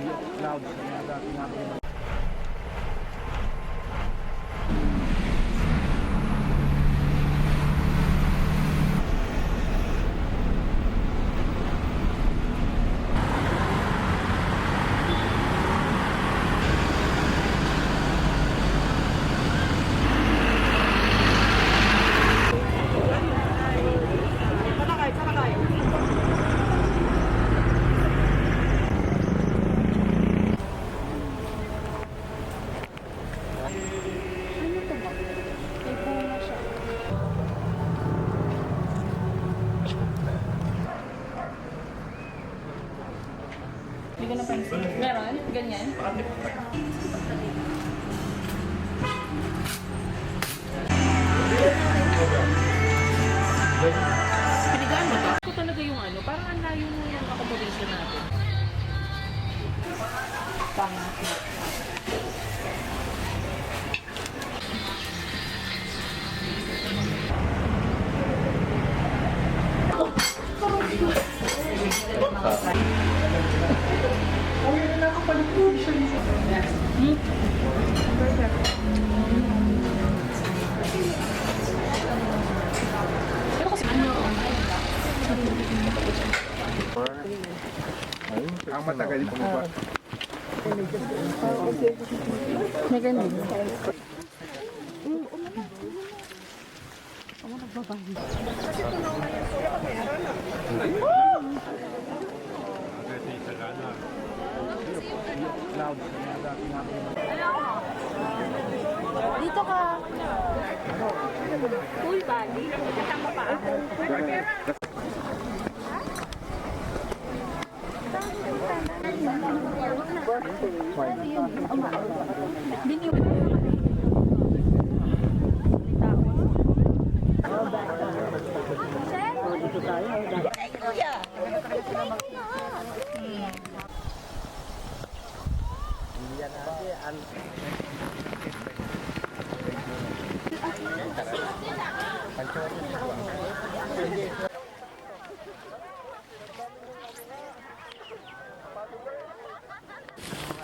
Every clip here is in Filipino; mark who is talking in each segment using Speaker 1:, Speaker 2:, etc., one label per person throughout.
Speaker 1: Loud.
Speaker 2: Hindi ko napansin. Meron? Ganyan? Pinigaan mo to? Ito talaga yung ano, parang ang layo mo yung accommodation natin. Tama.
Speaker 1: Ang matagal ko ba?
Speaker 2: May ganun.
Speaker 1: Loud.
Speaker 3: Dito ka. Full body. Kasama pa ako.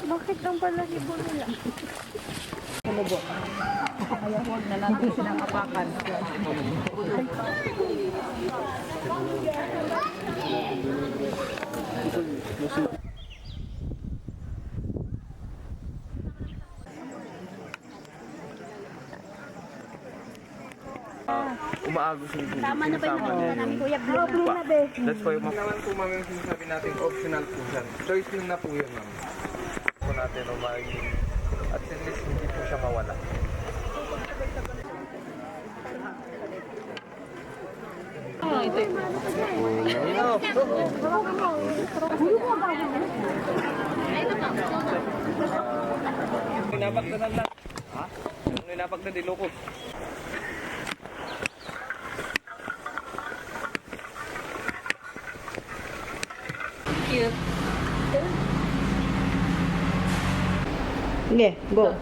Speaker 3: Bakit ang balahibo nila? Ano ba? Kaya huwag na natin silang apakan.
Speaker 4: Umaagos yung tubig.
Speaker 3: Tama na ba yung nakita namin, Kuya? Blue na be.
Speaker 4: That's why naman po ma'am yung sinasabi natin optional po siya. Choice yun na po yun ma'am. Po natin o at least hindi po siya mawala.
Speaker 2: Ito yung
Speaker 4: Ninapagdanan lang. Ha? Ninapagdanan din loko.
Speaker 2: cute.
Speaker 5: Okay, go.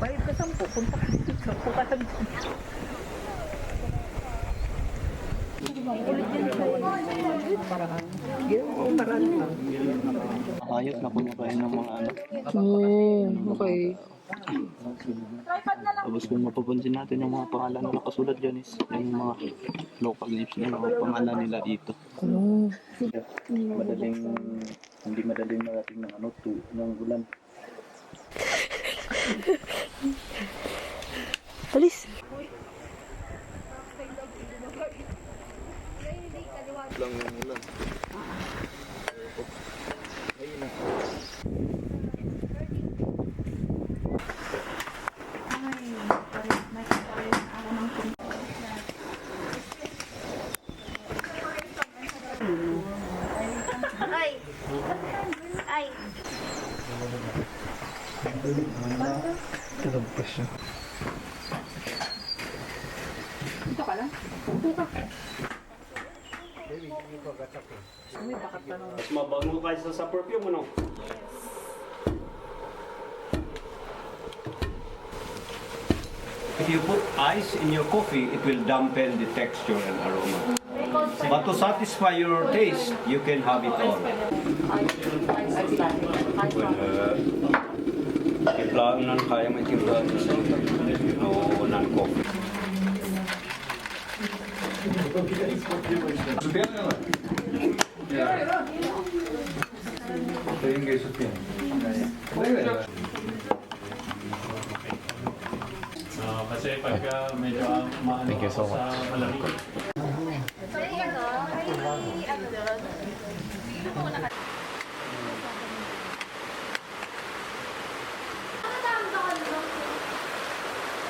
Speaker 2: Bayad ka 10, punta ka dito. Punta ka dito.
Speaker 6: Ayos na kumakain ng mga ano.
Speaker 5: Okay.
Speaker 6: Tapos kung mapapansin natin yung mga pangalan na nakasulat dyan is yung mga local names na mga pangalan nila dito. Madaling, hindi madaling marating ng ano, ng ulan.
Speaker 5: Alis.
Speaker 4: Lang yung ulan. Ayun na.
Speaker 3: Ay! Ay!
Speaker 4: Talagpas siya.
Speaker 2: Dito ka lang. May bakat pa naman.
Speaker 7: Mas mabango kaysa sa perfume, ano? If you put ice in your coffee, it will dampen the texture and aroma. But to satisfy your taste, you can have it all. Timplahan na kaya may timplahan sa o non-coffee.
Speaker 1: Ito yung guys of yan.
Speaker 8: Kasi pagka medyo maano ako sa malamig.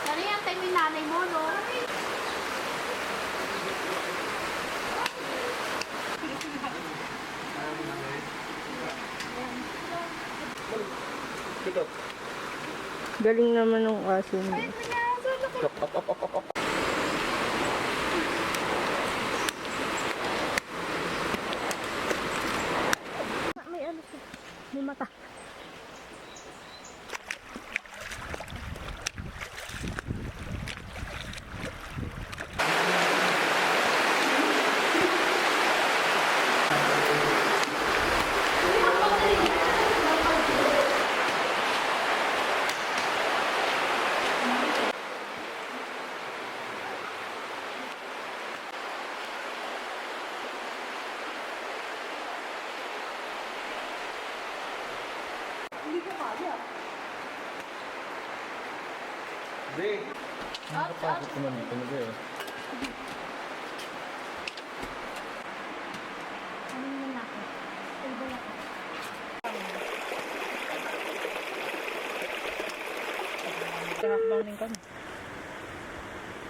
Speaker 3: Ano yung time yung nanay mo, no?
Speaker 5: Galing naman ng aso mo.
Speaker 3: May ano siya. May mata.
Speaker 1: Nakapasok ko naman talaga eh.
Speaker 3: Ano yung nako? Table ako.
Speaker 5: Tinakbang din kami.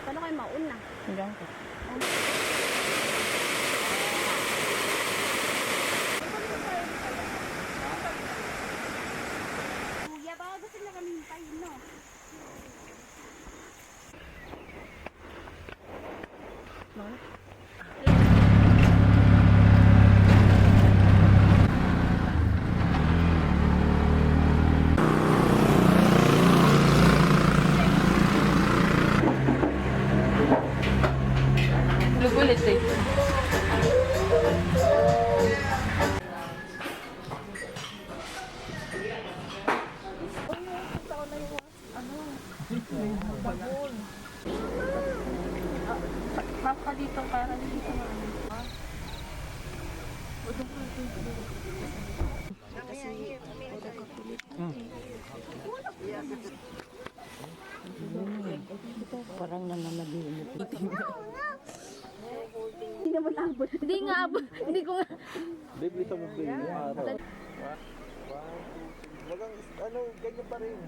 Speaker 3: Paano kayo mauna?
Speaker 5: Hanggang ko.
Speaker 3: Kuya, baka gusto na kami hintayin, no?
Speaker 5: Lugulit eh.
Speaker 3: Mapa dito, para dito na.
Speaker 5: Parang nananabinit.
Speaker 3: Hindi naman abot. Hindi nga abot. Hindi ko nga.
Speaker 4: Babe, isa mo babe. Araw. Wagang, ano, ganyan pa rin.